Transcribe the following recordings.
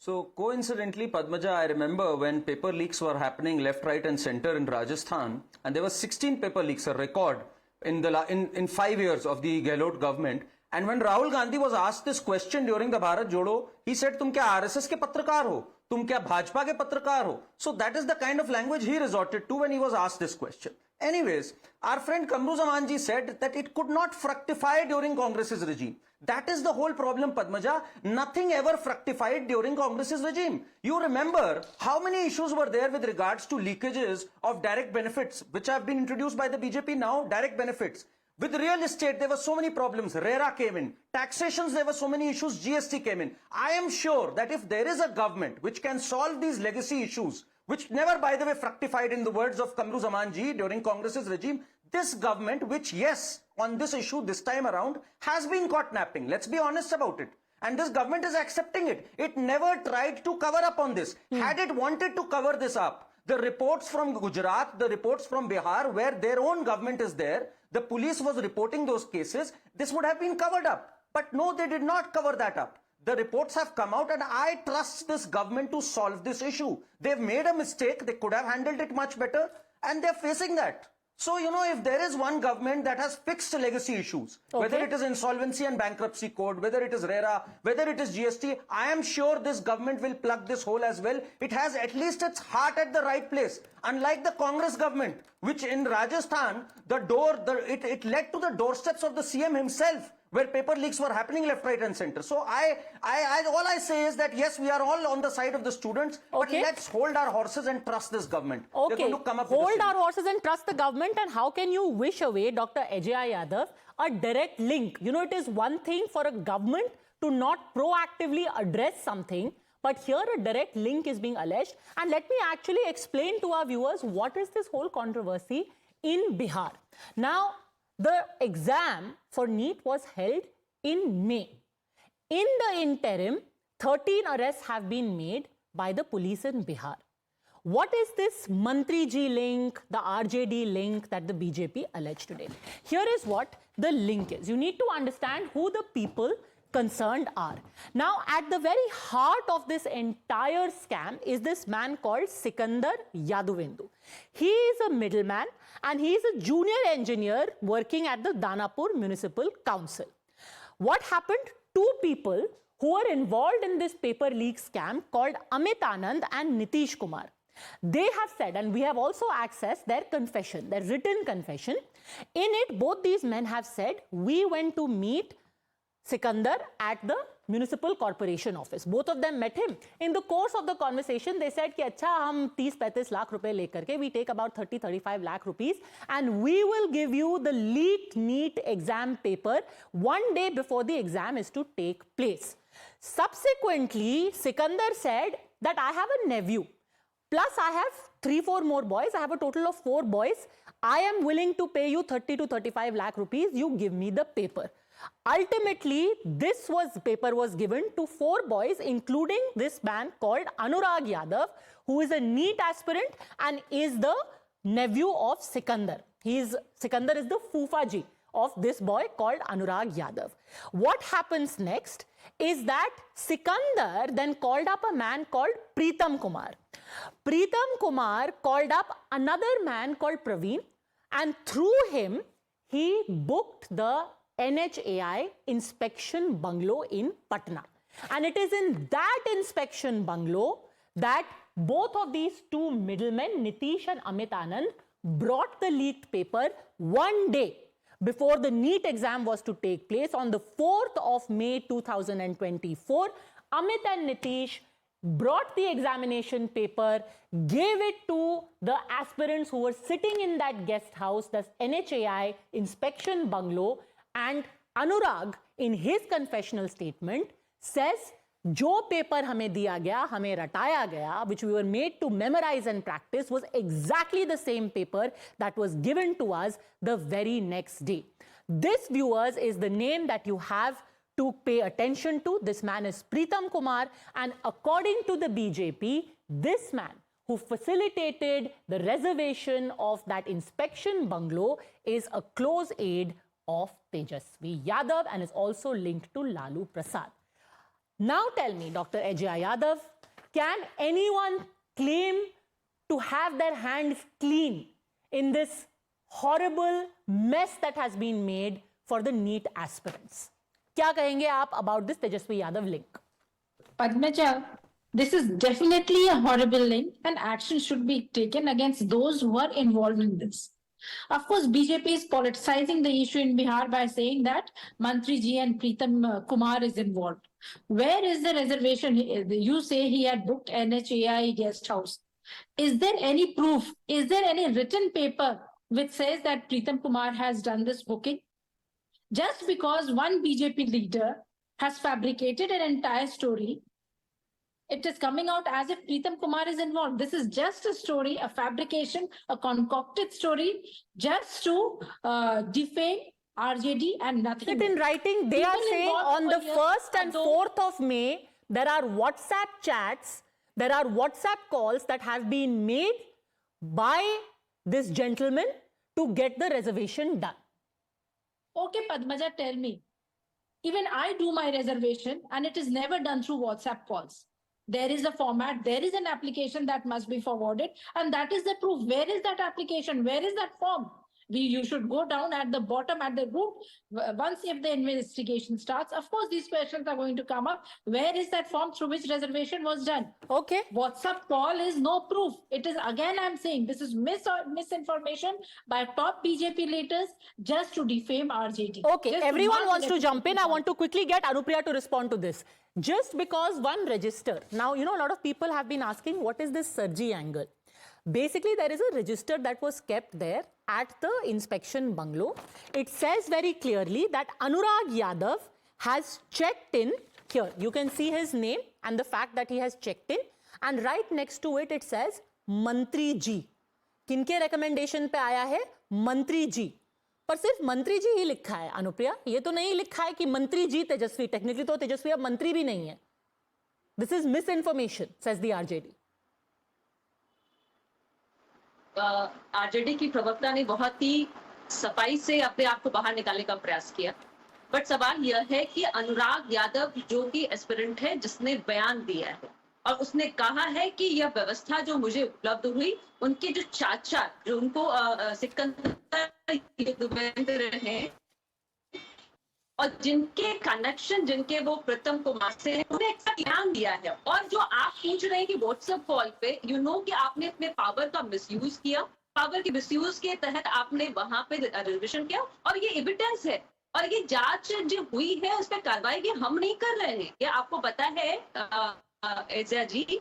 So coincidentally, Padmaja, I remember when paper leaks were happening left, right and center in Rajasthan, and there were 16 paper leaks, a record in 5 years of the Gehlot government. And when Rahul Gandhi was asked this question during the Bharat Jodo, he said, "Tum kya RSS ke patrakar ho? Tum kya Bhajpa ke patrakar ho?" So that is the kind of language he resorted to when he was asked this question. Anyways, our friend Kamru Zaman ji said that it could not fructify during Congress's regime. That is the whole problem, Padmaja. Nothing ever fructified during Congress's regime. You remember how many issues were there with regards to leakages of direct benefits, which have been introduced by the BJP now, direct benefits. With real estate, there were so many problems. RERA came in. Taxations, there were so many issues. GST came in. I am sure that if there is a government which can solve these legacy issues, which never, by the way, fructified in the words of Kamru Zaman ji during Congress's regime, this government, which, yes, on this issue this time around, has been caught napping. Let's be honest about it. And this government is accepting it. It never tried to cover up on this. Had it wanted to cover this up, the reports from Gujarat, the reports from Bihar, where their own government is there, the police was reporting those cases, this would have been covered up. But no, they did not cover that up. The reports have come out and I trust this government to solve this issue. They've made a mistake. They could have handled it much better and they're facing that. So, you know, if there is one government that has fixed legacy issues, whether it is insolvency and bankruptcy code, whether it is RERA, whether it is GST, I am sure this government will plug this hole as well. It has at least its heart at the right place. Unlike the Congress government, which in Rajasthan, it led to the doorsteps of the CM himself, where paper leaks were happening left, right and center. So all I say is that yes, we are all on the side of the students, but let's hold our horses and trust this government. Okay, going to come up hold our horses and trust the government. And how can you wish away, Dr. Ajay Yadav, a direct link? You know, it is one thing for a government to not proactively address something, but here a direct link is being alleged. And let me actually explain to our viewers what is this whole controversy in Bihar. Now, the exam for NEET was held in May. In the interim, 13 arrests have been made by the police in Bihar. What is this Mantri Ji link, the RJD link that the BJP alleged today? Here is what the link is. You need to understand who the people concerned are. Now, at the very heart of this entire scam is this man called Sikandar Yaduvendu. He is a middleman and he is a junior engineer working at the Danapur Municipal Council. What happened? Two people who were involved in this paper leak scam called Amit Anand and Nitish Kumar. They have said, and we have also accessed their confession, their written confession. In it, both these men have said, we went to meet Sikandar at the municipal corporation office. Both of them met him. In the course of the conversation, they said कि अच्छा हम 30-35 लाख रुपए लेकर के we take about 30-35 lakh rupees and we will give you the leaked NEET exam paper one day before the exam is to take place. Subsequently, Sikandar said that I have a nephew. Plus, I have 3-4 more boys. I have a total of 4 boys. I am willing to pay you 30-35 lakh rupees. You give me the paper. Ultimately, this paper was given to 4 boys, including this man called Anurag Yadav, who is a NEET aspirant and is the nephew of Sikandar. Sikandar is the Fufaji of this boy called Anurag Yadav. What happens next is that Sikandar then called up a man called Pritam Kumar. Pritam Kumar called up another man called Praveen, and through him, he booked the NHAI inspection bungalow in Patna. And it is in that inspection bungalow that both of these two middlemen, Nitish and Amit Anand, brought the leaked paper one day before the NEET exam was to take place on the 4th of May 2024. Amit and Nitish brought the examination paper, gave it to the aspirants who were sitting in that guest house, the NHAI inspection bungalow, and Anurag, in his confessional statement, says, जो paper हमें दिया गया, हमें रटाया गया, which we were made to memorize and practice, was exactly the same paper that was given to us the very next day. This, viewers, is the name that you have to pay attention to. This man is Pritam Kumar, and according to the BJP, this man who facilitated the reservation of that inspection bungalow is a close aide of Tejasvi Yadav and is also linked to Lalu Prasad. Now tell me, Dr. Ajay Yadav, Can anyone claim to have their hands clean in this horrible mess that has been made for the NEET aspirants? क्या कहेंगे आप about this Tejasvi Yadav link? Padmaja, this is definitely a horrible link and action should be taken against those who are involved in this. Of course, BJP is politicizing the issue in Bihar by saying that Mantri ji and Pritam Kumar is involved. Where is the reservation? You say he had booked NHAI guest house. Is there any proof? Is there any written paper which says that Pritam Kumar has done this booking? Just because one BJP leader has fabricated an entire story, it is coming out as if Pritam Kumar is involved. This is just a story, a fabrication, a concocted story, just to defame RJD and nothing. It in writing, they are saying on the 1st and 4th of May, there are WhatsApp chats, there are WhatsApp calls that have been made by this gentleman to get the reservation done. Okay, Padmaja, tell me. Even I do my reservation and it is never done through WhatsApp calls. There is a format, there is an application that must be forwarded, and that is the proof. Where is that application? Where is that form? You should go down at the bottom, at the root. Once if the investigation starts, of course, these questions are going to come up. Where is that form through which reservation was done? Okay. WhatsApp call is no proof. It is, again, I'm saying, this is misinformation by top BJP leaders just to defame RJD. Okay, everyone wants to jump in. I want to quickly get Anupriya to respond to this. Just because one register, now, you know, a lot of people have been asking, what is this Sarji angle? Basically, there is a register that was kept there at the inspection bungalow. It says very clearly that Anurag Yadav has checked in. Here, you can see his name and the fact that he has checked in. And right next to it, it says Mantri ji. किनके recommendation पे आया है? मंत्री जी. पर सिर्फ मंत्री जी ही लिखा है अनुप्रिया. ये तो नहीं लिखा है कि मंत्री जी तेजस्वी. टेक्निकली तो तेजस्वी अब मंत्री भी नहीं है. This is misinformation, says the RJD. RJD की प्रवक्ता ने बहुत ही सफाई से अपने आप को बाहर निकालने का प्रयास किया, बट सवाल यह है कि अनुराग यादव जो कि एस्पिरेंट है, जिसने बयान दिया है और उसने कहा है कि यह व्यवस्था जो मुझे उपलब्ध हुई, उनके जो चाचा जो उनको सिकंदर युगवेंद्र हैं और जिनके कनेक्शन, जिनके वो प्रीतम कुमार से हैं, उन्हें एक इनाम दिया है. और जो आप पूछ रहे हैं कि व्हाट्सएप कॉल पे कि आपने अपने पावर का मिसयूज किया, पावर के मिसयूज के तहत आपने वहां पे रिजर्वेशन किया और ये एविडेंस है और ये जांच जो हुई है उस पर कार्रवाई भी हम नहीं कर रहे हैं. ये आपको पता है एजा जी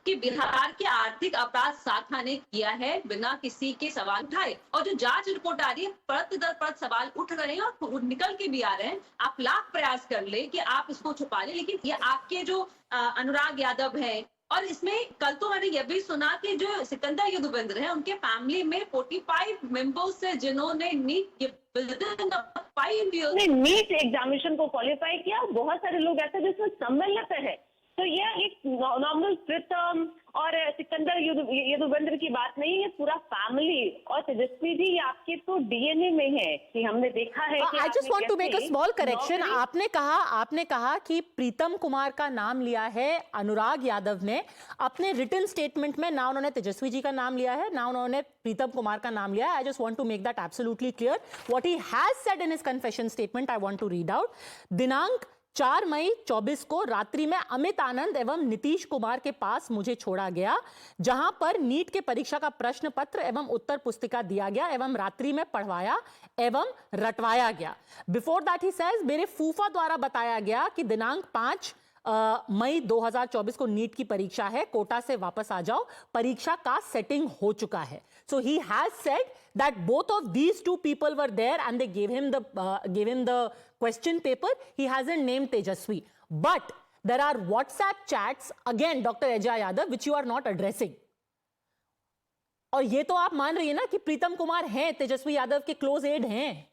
कि बिहार के आर्थिक अपराध शाखा ने किया है बिना किसी के सवाल उठाए, और जो जांच रिपोर्ट आ रही है परत दर परत सवाल उठ रहे हैं और निकल के भी आ रहे हैं. आप लाख प्रयास कर ले कि आप इसको छुपा ले, लेकिन ये आपके जो अनुराग यादव है, और इसमें कल तो मैंने ये भी सुना कि जो सिकंदर युगवेंद्र है उनके फैमिली में 45 मेंबर्स है जिन्होंने नीट एग्जामिनेशन को क्वालिफाई किया. बहुत सारे लोग ऐसे जिसमें सम्मिलित है. तो यह एक नॉर्मल प्रीतम और सिकंदर युगवेंद्र की बात नहीं है, पूरा फैमिली. और तेजस्वी जी ये आपके तो डीएनए में है कि हमने देखा है कि I just want to make a small correction. आपने कहा कि प्रीतम कुमार का नाम लिया है अनुराग यादव ने अपने रिटन स्टेटमेंट में. ना उन्होंने तेजस्वी जी का नाम लिया है, ना उन्होंने प्रीतम कुमार का नाम लिया है. I just want to make that absolutely clear. What he has said in his confession statement I want to read out. दिनांक 4 मई 24 को रात्रि में अमित आनंद एवं नीतीश कुमार के पास मुझे छोड़ा गया, जहां पर नीट के परीक्षा का प्रश्न पत्र एवं उत्तर पुस्तिका दिया गया एवं रात्रि में पढ़वाया एवं रटवाया गया. बिफोर दैट ही सेज मेरे फूफा द्वारा बताया गया कि दिनांक 5 मई 2024 को नीट की परीक्षा है, कोटा से वापस आ जाओ, परीक्षा का सेटिंग हो चुका है. So he has said that both of these two people were there and they gave him the question paper. He hasn't named Tejasvi, but there are WhatsApp chats again, Dr. Ajay Yadav, which you are not addressing. और ये तो आप मान रही है ना कि प्रीतम कुमार हैं, तेजस्वी यादव के क्लोज एड हैं.